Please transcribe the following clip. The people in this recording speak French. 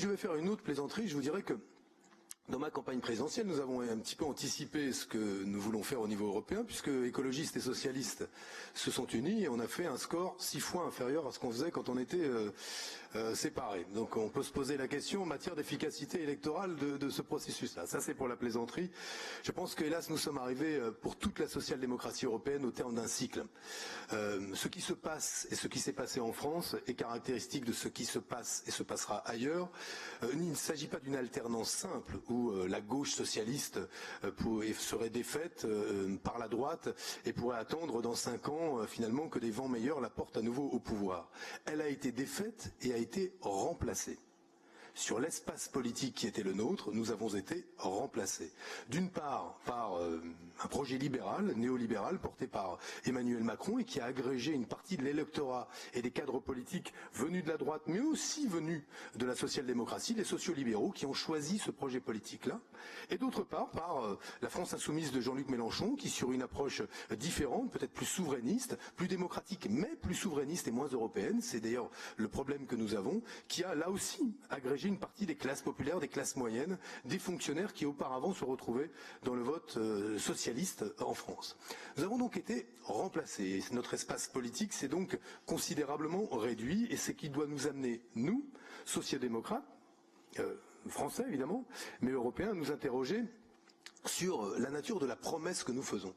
je devais faire une autre plaisanterie, je vous dirais que dans ma campagne présidentielle, nous avons un petit peu anticipé ce que nous voulons faire au niveau européen, puisque écologistes et socialistes se sont unis et on a fait un score 6 fois inférieur à ce qu'on faisait quand on était séparés. Donc on peut se poser la question en matière d'efficacité électorale de ce processus-là. Ça c'est pour la plaisanterie. Je pense que hélas nous sommes arrivés pour toute la social-démocratie européenne au terme d'un cycle. Ce qui se passe et ce qui s'est passé en France est caractéristique de ce qui se passe et se passera ailleurs. Il ne s'agit pas d'une alternance simple où la gauche socialiste serait défaite par la droite et pourrait attendre dans 5 ans finalement que des vents meilleurs la portent à nouveau au pouvoir. Elle a été défaite et a été remplacée. Sur l'espace politique qui était le nôtre, nous avons été remplacés. D'une part, par un projet libéral, néolibéral, porté par Emmanuel Macron et qui a agrégé une partie de l'électorat et des cadres politiques venus de la droite, mais aussi venus de la social-démocratie, les sociolibéraux qui ont choisi ce projet politique-là. Et d'autre part, par la France insoumise de Jean-Luc Mélenchon, qui sur une approche différente, peut-être plus souverainiste, plus démocratique, mais plus souverainiste et moins européenne, c'est d'ailleurs le problème que nous avons, qui a là aussi agrégé une partie des classes populaires, des classes moyennes, des fonctionnaires qui auparavant se retrouvaient dans le vote socialiste en France. Nous avons donc été remplacés. Notre espace politique s'est donc considérablement réduit et c'est ce qui doit nous amener, nous, sociodémocrates, français évidemment, mais européens, à nous interroger sur la nature de la promesse que nous faisons.